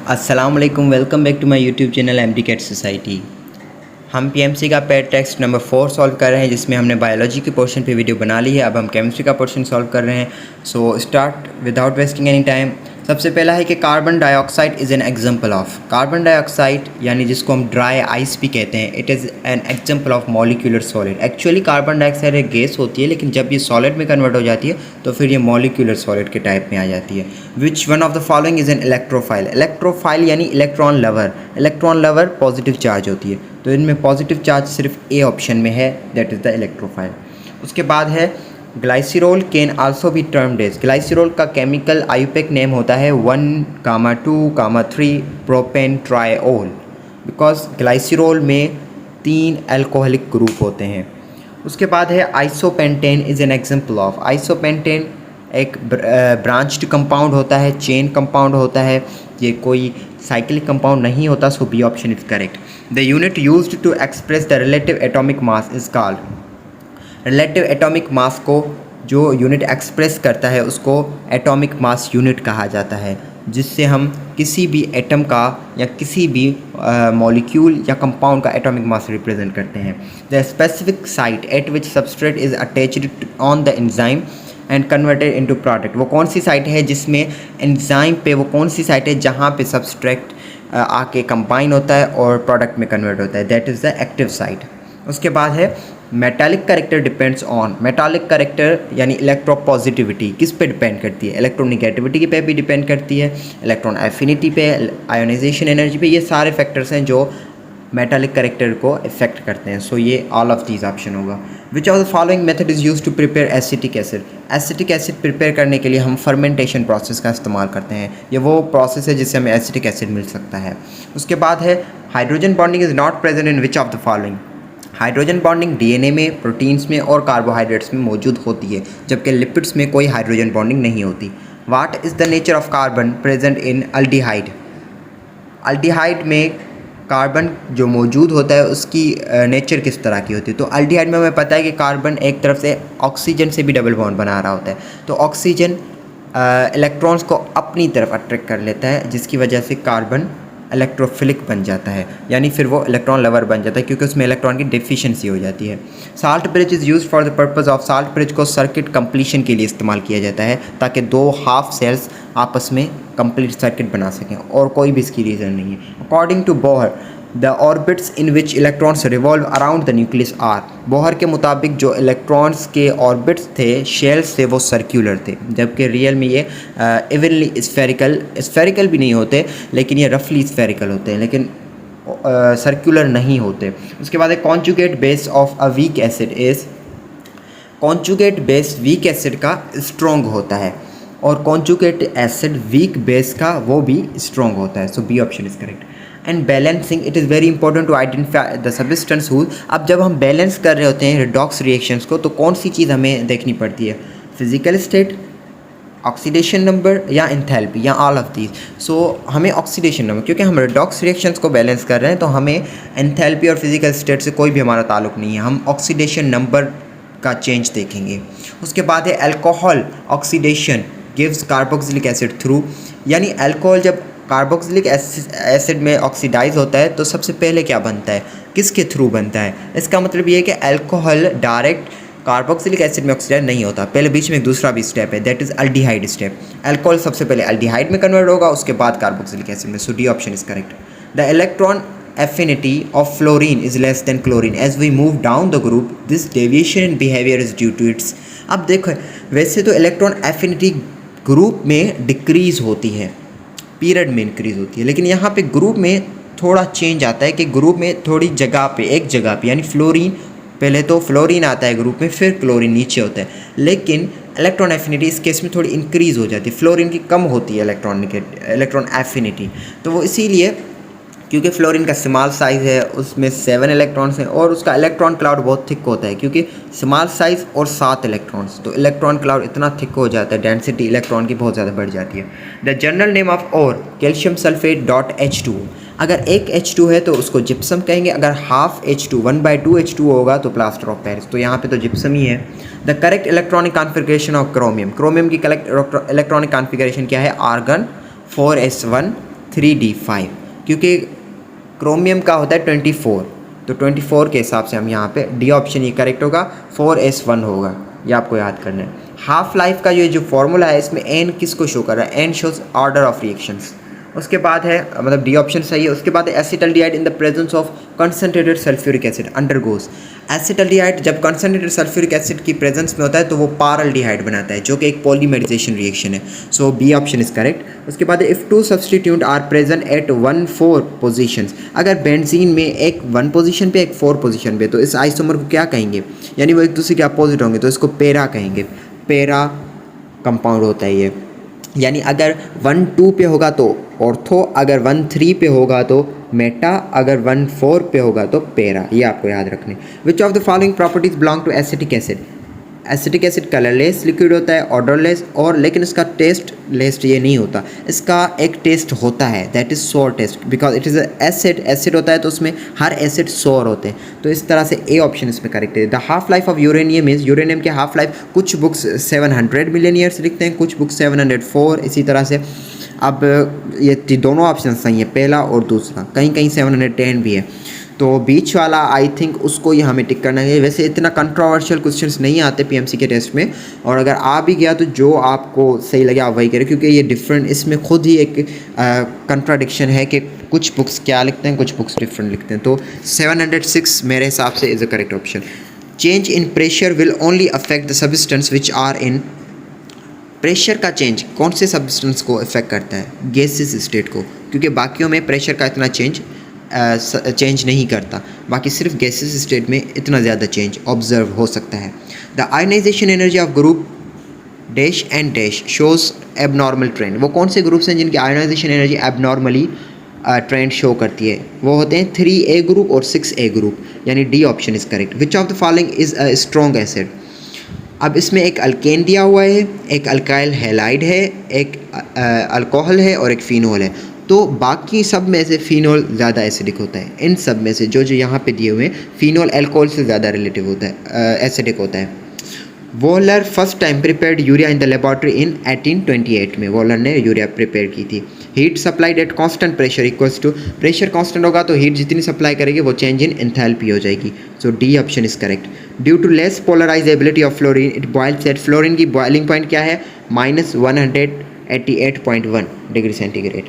अस्सलाम वालेकुम, welcome back to my YouTube channel MD CAT society. हम पीएमसी का पेड टेक्स्ट नंबर 4 सॉल्व कर रहे हैं, जिसमें हमने बायोलॉजी के पोर्शन पे वीडियो बना ली है। अब हम केमिस्ट्री का पोर्शन सॉल्व कर रहे हैं। So start without wasting any time. सबसे पहला है कि carbon dioxide is an example of. Carbon dioxide यानी जिसको हम ड्राई आइस भी कहते हैं, it is an example of molecular solid. Actually carbon dioxide एक गैस होती है, लेकिन जब ये सॉलिड में कन्वर्ट हो जाती है तो फिर ये मॉलिक्यूलर सॉलिड के टाइप में आ जाती है। Which one of the following is an electrophile. Electrophile यानी electron lover. Electron lover positive charge होती है, तो इनमें पॉजिटिव चार्ज सिर्फ ए ऑप्शन में है, दैट इज़ द इलेक्ट्रोफाइल। उसके बाद है glycerol can also be termed as. Glycerol का केमिकल आईयूपैक नेम होता है 1,2,3 प्रोपेन ट्राइओल, बिकॉज ग्लाइसिरोल में 3 अल्कोहलिक ग्रुप होते हैं। उसके बाद है isopentane is an example of. Isopentane एक ब्रांच्ड कंपाउंड होता है, चेन कंपाउंड होता है, ये कोई साइक्लिक कंपाउंड नहीं होता, so B option is correct. The unit used to express the relative atomic mass is called. Relative atomic mass को जो यूनिट एक्सप्रेस करता है उसको एटॉमिक मास यूनिट कहा जाता है, जिससे हम किसी भी एटम का या किसी भी मॉलिक्यूल या कंपाउंड का एटॉमिक मास रिप्रेजेंट करते हैं। The specific site eight which substrate is attached on the enzyme and converted into product. वो कौन सी साइट है जिसमें एंजाइम पे, वो कौन सी साइट है जहाँ पे सबस्ट्रेट आके कंबाइन होता है और प्रोडक्ट में कन्वर्ट होता है, that is the active site. उसके बाद है metallic character depends on. Metallic character यानी इलेक्ट्रोपॉजिटिविटी किस पे डिपेंड करती है? इलेक्ट्रोनिगेटिविटी पे भी डिपेंड करती है, इलेक्ट्रॉन एफिनिटी पे, आयोनाइजेशन एनर्जी पे। ये सारे फैक्टर्स हैं जो मेटालिक करेक्टर को इफेक्ट करते हैं। सो ये ऑल ऑफ दीज ऑप्शन होगा। Which of the following method is use to prepare acetic acid. Acetic acid prepare करने के लिए हम फर्मेंटेशन प्रोसेस का इस्तेमाल करते हैं। ये वो प्रोसेस है जिससे हमें एसिटिक एसिड मिल सकता है। उसके बाद है hydrogen bonding is not present in which of the following. Hydrogen bonding DNA में, प्रोटीन्स में और कार्बोहाइड्रेट्स में मौजूद होती है, जबकि लिपिड्स में कोई हाइड्रोजन बॉन्डिंग नहीं होती। What is the nature of carbon present in aldehyde. Aldehyde में कार्बन जो मौजूद होता है उसकी नेचर किस तरह की होती है? तो अल्डिहाइड में हमें पता है कि कार्बन एक तरफ से ऑक्सीजन से भी डबल बॉन्ड बना रहा होता है, तो ऑक्सीजन इलेक्ट्रॉन्स को अपनी तरफ अट्रैक्ट कर लेता है, जिसकी वजह से कार्बन इलेक्ट्रोफिलिक बन जाता है, यानी फिर वो इलेक्ट्रॉन लवर बन जाता है, क्योंकि उसमें इलेक्ट्रॉन की डिफिशिएंसी हो जाती है। Salt bridge is use for the purpose of. Salt bridge को सर्किट कंप्लीशन के लिए इस्तेमाल किया जाता है, ताकि 2 हाफ सेल्स आपस में कंप्लीट सर्किट बना सकें, और कोई भी इसकी रीज़न नहीं है। According to Bohr the orbits in which electrons revolve around the nucleus are. Bohr के मुताबिक जो इलेक्ट्रॉन्स के ऑर्बिट्स थे, शेल्स थे, वो सर्क्यूलर थे, जबकि रियल में ये इवनली स्फेरिकल भी नहीं होते, लेकिन ये रफली स्फेरिकल होते हैं, लेकिन सर्कुलर नहीं होते। उसके बाद एक conjugate base of a weak acid is. Conjugate base weak acid का स्ट्रॉन्ग होता है, और कॉन्जुगेट एसिड वीक बेस का वो भी स्ट्रॉन्ग होता है, so B option is correct. And balancing it is very important to identify the substance whose. अब जब हम बैलेंस कर रहे होते हैं रिडॉक्स रिएक्शंस को, तो कौन सी चीज़ हमें देखनी पड़ती है? फिजिकल स्टेट, ऑक्सीडेशन नंबर या एंथैल्पी, या ऑल ऑफ दीज। सो हमें ऑक्सीडेशन नंबर, क्योंकि हम रिडॉक्स रिएक्शंस को बैलेंस कर रहे हैं, तो हमें एंथैल्पी और फिजिकल स्टेट से कोई भी हमारा ताल्लुक नहीं है, हम ऑक्सीडेशन नंबर का चेंज देखेंगे। उसके बाद है alcohol oxidation gives carboxylic acid through. यानी अल्कोहल जब कार्बोक्सिलिक एसिड में ऑक्सीडाइज होता है, तो सबसे पहले क्या बनता है, किसके थ्रू बनता है? इसका मतलब ये है कि अल्कोहल डायरेक्ट कार्बोक्सिलिक एसिड में ऑक्सीडाइज नहीं होता, पहले बीच में एक दूसरा भी स्टेप है, that is aldehyde step. Alcohol सबसे पहले अल्डिहाइड में कन्वर्ट होगा, उसके बाद कार्बोक्सिलिक एसिड में, so D option is correct. The electron affinity of fluorine is less than chlorine as we move down the group. This deviation in behavior is due to its। अब देखो, वैसे तो electron affinity group में decrease होती है, period में increase होती है, लेकिन यहाँ पे ग्रुप में थोड़ा चेंज आता है कि ग्रुप में थोड़ी जगह पे, एक जगह पे, यानी फ्लोरीन, पहले तो फ्लोरीन आता है ग्रुप में, फिर क्लोरीन नीचे होता है, लेकिन इलेक्ट्रॉन एफिनिटी इस केस में थोड़ी इंक्रीज हो जाती है, फ्लोरीन की कम होती है इलेक्ट्रॉन एफिनिटी। तो वो इसीलिए, क्योंकि फ्लोरीन का स्मॉल साइज़ है, उसमें 7 इलेक्ट्रॉन्स हैं, और उसका इलेक्ट्रॉन क्लाउड बहुत थिक होता है, क्योंकि स्मॉल साइज़ और 7 इलेक्ट्रॉन्स, तो इलेक्ट्रॉन क्लाउड इतना थिक हो जाता है, डेंसिटी इलेक्ट्रॉन की बहुत ज़्यादा बढ़ जाती है। द जनरल नेम ऑफ और कैल्शियम सल्फेट .H2। अगर एक H2 है तो उसको जिप्सम कहेंगे, अगर हाफ H2 1/2 H2 होगा तो प्लास्टर ऑफ पेरिस, तो यहाँ पे तो जिप्सम ही है। The correct electronic configuration of chromium. Chromium की करेक्ट इलेक्ट्रॉनिक कॉन्फ़िगरेशन क्या है? आर्गन 4s1 3D5, क्योंकि क्रोमियम का होता है 24, तो 24 के हिसाब से हम यहाँ पे डी ऑप्शन ये करेक्ट होगा, 4s1 होगा, ये आपको याद करना है। हाफ लाइफ का ये जो फॉर्मूला है इसमें एन किसको शो कर रहा है, an shows order of reactions. उसके बाद है मतलब डी ऑप्शन सही है। उसके बाद acetaldehyde in the presence of concentrated sulphuric acid undergoes. Acetaldehyde जब कंसनट्रेटेड सल्फ्यूरिक एसिड की प्रेजेंस में होता है तो वो पारल्डिहाइड बनाता है, जो कि एक पॉलीमराइजेशन रिएक्शन है। So B option is correct. उसके बाद if two substitute are present at 1,4 positions, अगर बेंजीन में एक 1 पोजीशन पे एक 4 पोजीशन पे, तो इस आइसोमर को क्या कहेंगे, यानी वो एक दूसरे के अपोजिट होंगे, तो इसको पेरा कहेंगे। पेरा कंपाउंड होता है ये, यानी अगर 1,2 पे होगा तो ऑर्थो, अगर 1,3 पे होगा तो मेटा, अगर 1,4 पे होगा तो पेरा, ये आपको याद रखने। Which of the following properties belong to acetic acid. Acetic acid colourless liquid होता है, ऑर्डरलेस, और लेकिन इसका टेस्ट लेस्ट ये नहीं होता, इसका एक टेस्ट होता है, दैट इज़ सोर test, because it is acid. Acid होता है तो उसमें हर एसिड सोर होते हैं, तो इस तरह से ए ऑप्शन इसमें करेक्ट है। The half life of uranium is, uranium की हाफ लाइफ कुछ बुक्स 700 मिलियन ईयर्स लिखते हैं, कुछ बुक्स 704, इसी तरह से। अब ये दोनों ऑप्शन सही है, पहला और दूसरा, कहीं कहीं 710 भी है, तो बीच वाला आई थिंक उसको ये हमें टिक करना है। वैसे इतना कंट्रोवर्शियल क्वेश्चंस नहीं आते पीएमसी के टेस्ट में, और अगर आ भी गया तो जो आपको सही लगे आप वही करें, क्योंकि ये डिफरेंट, इसमें खुद ही एक कंट्राडिक्शन है कि कुछ बुक्स क्या लिखते हैं, कुछ बुक्स डिफरेंट लिखते हैं। तो 706 मेरे हिसाब से is a correct option. Change in pressure will only affect the substance which are in, pressure का चेंज कौन से सब्सटेंस को इफेक्ट करता है, गैसेस स्टेट को, क्योंकि बाकियों में प्रेशर का इतना चेंज नहीं करता, बाकी सिर्फ गैसेस स्टेट में इतना ज़्यादा चेंज ऑब्जर्व हो सकता है। The ionisation energy of group dash and dash shows abnormal trend, वो कौन से ग्रुप्स हैं जिनकी ionisation energy abnormally trend show करती है, वो होते हैं 3A ग्रुप और 6A ग्रुप, यानी D option is correct. Which of the following is a strong acid. अब इसमें एक अल्केन दिया हुआ है, एक अल्काइल हैलाइड है, एक अल्कोहल है और एक फिनोल है, तो बाकी सब में से फिनोल ज़्यादा एसिडिक होता है। इन सब में से जो यहाँ पे दिए हुए हैं, फिनोल अल्कोहल से ज़्यादा रिलेटिव होता है, एसिडिक होता है। Wohler first time prepared urea in the laboratory in 1828 में वॉलर ने यूरिया प्रिपेयर की थी। Heat supplied at constant pressure equals to, pressure constant होगा तो हीट जितनी सप्लाई करेगी वो चेंज इन एंथैल्पी हो जाएगी, so D option is correct. Due to less polarisability of fluorine it boils at, fluorine की बॉइलिंग पॉइंट क्या है, -188.1 डिग्री सेंटीग्रेड।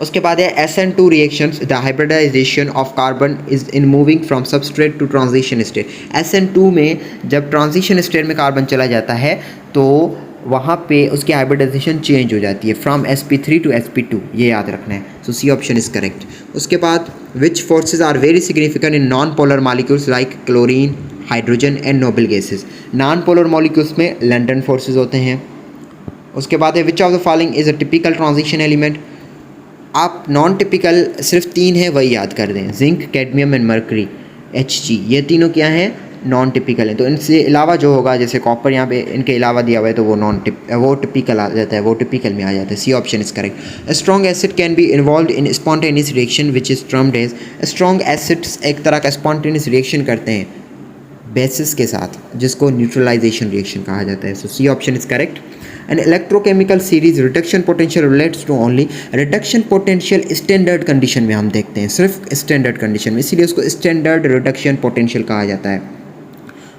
उसके बाद है SN2 reactions, the hybridisation of carbon is in moving from substrate to transition state. SN2 में जब transition state में carbon चला जाता है तो वहाँ पे उसकी हाइब्रिडाइजेशन चेंज हो जाती है, फ्रॉम sp3 टू sp2, ये याद रखना है, so C option is correct. उसके बाद which forces are very significant in non polar molecules like chlorine, hydrogen and noble gases. Non polar molecules में लंडन फोर्सेज होते हैं। उसके बाद है which of the following is a typical transition element. आप non typical सिर्फ 3 है वही याद कर दें, zinc, cadmium and mercury, Hg, ये तीनों क्या हैं, नॉन टिपिकल हैं। तो इनसे अलावा जो होगा, जैसे कॉपर यहाँ पे इनके अलावा दिया हुआ है, तो वो टिपिकल आ जाता है, वो टिपिकल में आ जाता है, C option is correct. A strong acid can be involve in spontaneous reaction which is termed as, strong acids एक तरह का स्पॉन्टेनियस रिएक्शन करते हैं बेसिस के साथ, जिसको न्यूट्रलाइजेशन रिएक्शन कहा जाता है, so C option is correct. An electrochemical series reduction potential relates to only reduction potential standard condition में हम देखते हैं, सिर्फ standard condition में, इसीलिए उसको standard reduction potential कहा जाता है,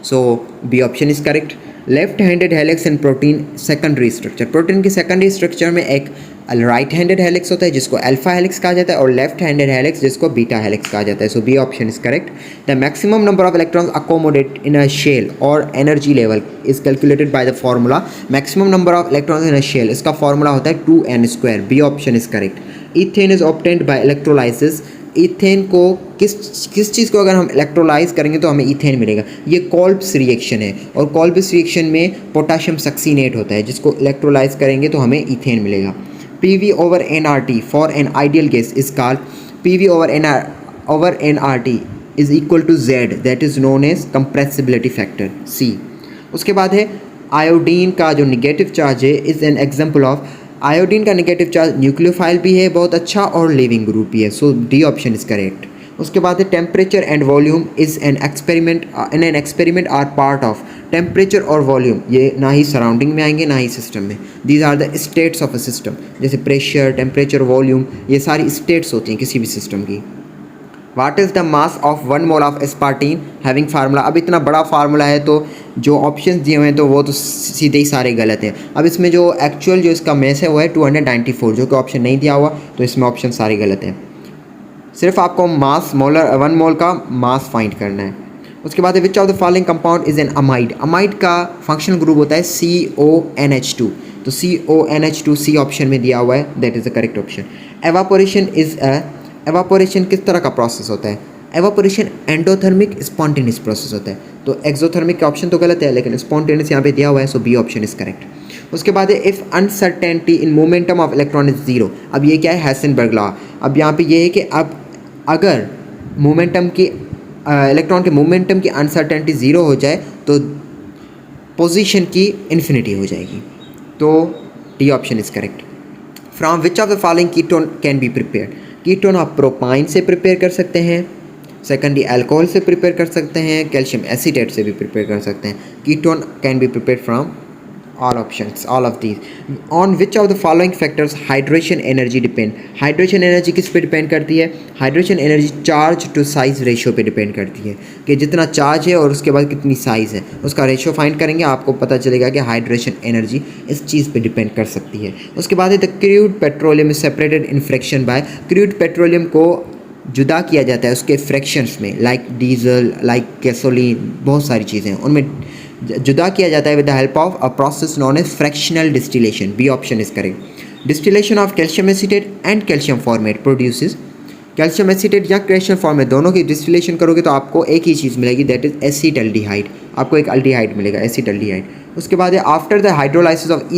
so B option is correct। Left handed helix in protein secondary structure, protein के सेकेंडरी स्ट्रक्चर में एक राइट हैंडेड हेलिक्स होता है जिसको अल्फा हेलिक्स कहा जाता है, और लेफ्ट हैंडेड हेलिक्स जिसको बीटा हेलिक्स कहा जाता है, so B option is correct. The maximum number of electrons accommodate in a shell और energy level is calculated by the formula, maximum number of electrons in a shell, इसका formula होता है 2n², B option is correct. Ethane is obtained by electrolysis, ethane को किस चीज़ को अगर हम electrolysed करेंगे तो हमें इथेन मिलेगा, ये कोल्ब्स रिएक्शन है, और कोल्ब्स रिएक्शन में पोटाशियम सक्सीनेट होता है, जिसको इलेक्ट्रोलाइज करेंगे तो हमें इथेन मिलेगा। PV over nRT for an ideal gas is called, PV over nRT is equal to Z, that is known as compressibility factor, C। उसके बाद है आयोडीन का जो निगेटिव चार्ज है is an example of, iodine का negative charge nucleophile भी है बहुत अच्छा और लिविंग ग्रुप भी है, so D option is correct. उसके बाद है temperature and volume is an experiment are part of. Temperature और वॉल्यूम ये ना ही सराउंडिंग में आएंगे ना ही सिस्टम में। These are the states of a system, जैसे प्रेशर, टेम्परेचर, वॉल्यूम, ये सारी स्टेट्स होती हैं किसी भी सिस्टम की। What is the mass of 1 mole of aspartame having formula. अब इतना बड़ा फार्मूला है तो जो ऑप्शंस दिए हुए हैं तो वो तो सीधे ही सारे गलत हैं। अब इसमें जो एक्चुअल जो इसका मैस है वो है 294, जो कि ऑप्शन नहीं दिया हुआ, तो इसमें ऑप्शन सारे गलत हैं। सिर्फ आपको मास मोलर 1 मोल का मास फाइंड करना है। उसके बाद विच of the following compound is an amide. Amide का फंक्शनल ग्रुप होता है CONH2, तो CONH2 सी ऑप्शन में दिया हुआ है, that is the correct option. Evaporation किस तरह का प्रोसेस होता है? एवापोरेशन एंडोथर्मिक स्पॉन्टेनियस प्रोसेस होता है, तो एक्सोथर्मिक का ऑप्शन तो गलत है, लेकिन स्पॉन्टेनियस यहाँ पे दिया हुआ है, so B option is correct. उसके बाद है if uncertainty in momentum of electron is zero. अब ये क्या है? हेसेनबर्ग लॉ। अब यहाँ पे ये है कि अब अगर मोमेंटम की इलेक्ट्रॉन के मोमेंटम की अनसर्टेनिटी ज़ीरो हो जाए तो पोजीशन की इन्फिनिटी हो जाएगी, तो D option is correct. From which of the following ketone can be prepared. Ketone आप प्रोपाइन से प्रिपेयर कर सकते हैं, सेकेंडली अल्कोहल से प्रिपेयर कर सकते हैं, कैल्शियम एसीटेट से भी प्रिपेयर कर सकते हैं। Ketone can be prepared from all options, all of these. On which of the following factors hydration energy depend. Hydration energy किस पे डिपेंड करती है? Hydration energy charge to size ratio पे डिपेंड करती है, कि जितना चार्ज है और उसके बाद कितनी साइज़ है उसका रेशियो फाइंड करेंगे, आपको पता चलेगा कि हाइड्रेशन एनर्जी इस चीज़ पे डिपेंड कर सकती है। उसके बाद है the crude petroleum is separated in fraction by. Crude petroleum को जुदा किया जाता है उसके फ्रैक्शंस में, लाइक डीजल, लाइक गैसोलीन, बहुत सारी चीज़ें हैं उनमें जुदा किया जाता है with the help of a process known as fractional distillation. B option is correct. Distillation of calcium acetate and calcium formate produces. Calcium acetate या कैल्शियम फॉर्मेट दोनों की डिस्टिलेशन करोगे तो आपको एक ही चीज़ मिलेगी, दैट इज एसीटल्डिहाइड। आपको एक अल्डिहाइड मिलेगा, एसीटल्डिहाइड। उसके बाद है after the hydrolysis of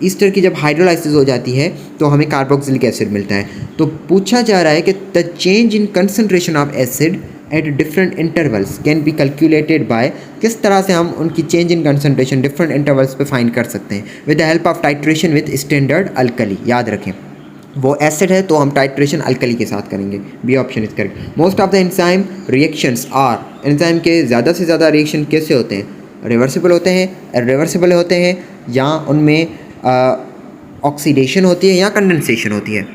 Easter की जब हाइड्रोलाइसिस हो जाती है तो हमें कार्बोक्सिलिक एसिड मिलता है। तो पूछा जा रहा है कि the change in concentration of acid at different intervals can be calculated by. किस तरह से हम उनकी change in concentration different intervals पे फाइंड कर सकते हैं? With the help of titration with standard alkali. याद रखें वो एसिड है तो हम टाइट्रेशन अल्कली के साथ करेंगे। B option is correct. Most of the enzyme reactions are. Enzyme के ज़्यादा से ज़्यादा रिएक्शन कैसे होते हैं? रिवर्सिबल होते हैं, इरिवर्सिबल होते हैं, या उनमें ऑक्सीडेशन होती है या कंडेंसेशन होती है।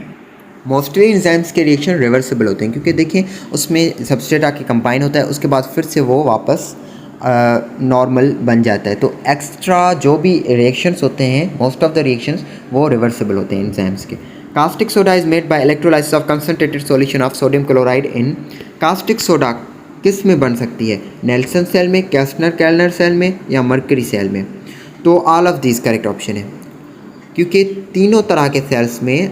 मोस्टली एंजाइम्स के रिएक्शन रिवर्सिबल होते हैं, क्योंकि देखिए उसमें सबस्ट्रेट आके कंबाइन होता है, उसके बाद फिर से वो वापस नॉर्मल बन जाता है। तो एक्स्ट्रा जो भी रिएक्शंस होते हैं, मोस्ट ऑफ द रिएक्शंस वो रिवर्सिबल होते हैं एंजाइम्स के। Caustic soda is made by electrolysis of concentrated solution of sodium chloride in. Caustic soda किस में बन सकती है? नेल्सन सेल में, कैस्टनर-केल्नर सेल में, या मर्करी सेल में? तो all of this correct option है, क्योंकि तीनों तरह के सेल्स में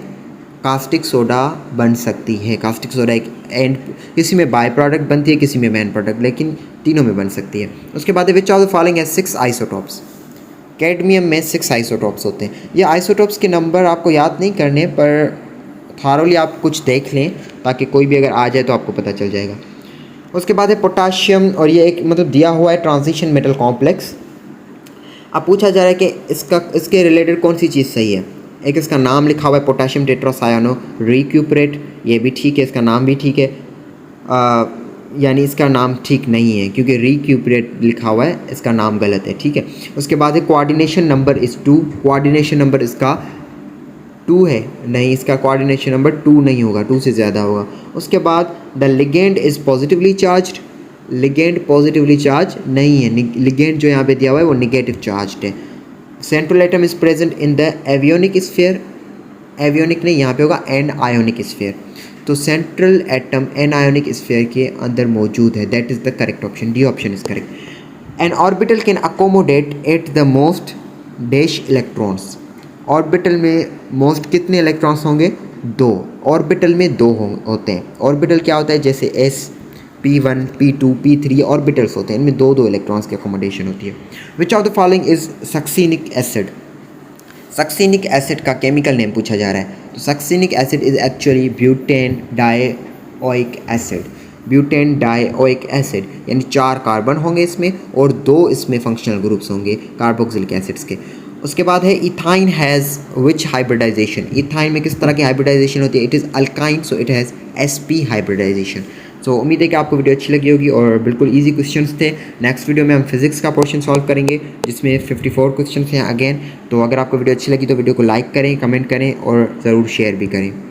कास्टिक सोडा बन सकती है। कास्टिक सोडा एक एंड, किसी में बाय प्रोडक्ट बनती है, किसी में मेन प्रोडक्ट, लेकिन तीनों में बन सकती है। उसके बाद विच ऑफ द फॉलोइंग है 6 आइसोटोप्स। कैडमियम में 6 आइसोटोप्स होते हैं। ये आइसोटोप्स के नंबर आपको याद नहीं करने, पर थारोली आप कुछ देख लें ताकि कोई भी अगर आ जाए तो आपको पता चल जाएगा। उसके बाद है पोटाशियम, और ये एक मतलब दिया हुआ है ट्रांजिशन मेटल कॉम्प्लेक्स। अब पूछा जा रहा है कि इसके रिलेटेड कौन सी चीज़ सही है। एक इसका नाम लिखा हुआ है पोटाशियम टेट्रासायानो रिक्यूपरेट, ये भी ठीक है, इसका नाम भी ठीक है, यानी इसका नाम ठीक नहीं है क्योंकि रिक्यूपरेट लिखा हुआ है, इसका नाम गलत है, ठीक है। उसके बाद है coordination number is 2। Coordination number इसका 2 है, नहीं, इसका कोऑर्डिनेशन नंबर 2 नहीं होगा, 2 से ज़्यादा होगा। उसके बाद the ligand is positively charged. Ligand positively charge नहीं है, लिगेंड जो यहाँ पे दिया हुआ है वो निगेटिव चार्ज्ड है। Central atom is present in the avionic sphere. Avionic नहीं, यहाँ पे होगा एन आयोनिक स्फीयर। तो central atom an ionic sphere के अंदर मौजूद है, that is the correct option. D option is correct. An orbital can accommodate at the most dash electrons. Orbital में मोस्ट कितने इलेक्ट्रॉन्स होंगे? 2। ऑर्बिटल में 2 होते हैं। ऑर्बिटल क्या होता है? जैसे S, P1, P2, P3 orbitals होते हैं, इनमें 2 इलेक्ट्रॉन्स की अकोमोडेशन होती है। Which of the following is succinic acid. Succinic acid का केमिकल नेम पूछा जा रहा है, तो succinic acid is actually butane dioic acid. Butane dioic acid, यानी 4 कार्बन होंगे इसमें और 2 इसमें फंक्शनल ग्रुप्स होंगे कार्बोक्सिलिक एसिड्स के। उसके बाद है ethyne has which hybridisation, ethyne में किस तरह की हाइब्रिडाइजेशन होती है, it is alkyne so it has sp hybridisation. So उम्मीद है कि आपको वीडियो अच्छी लगी होगी और बिल्कुल इजी क्वेश्चंस थे। नेक्स्ट वीडियो में हम फिजिक्स का पोर्शन सॉल्व करेंगे जिसमें 54 क्वेश्चंस हैं अगेन। तो अगर आपको वीडियो अच्छी लगी तो वीडियो को लाइक करें, कमेंट करें और ज़रूर शेयर भी करें।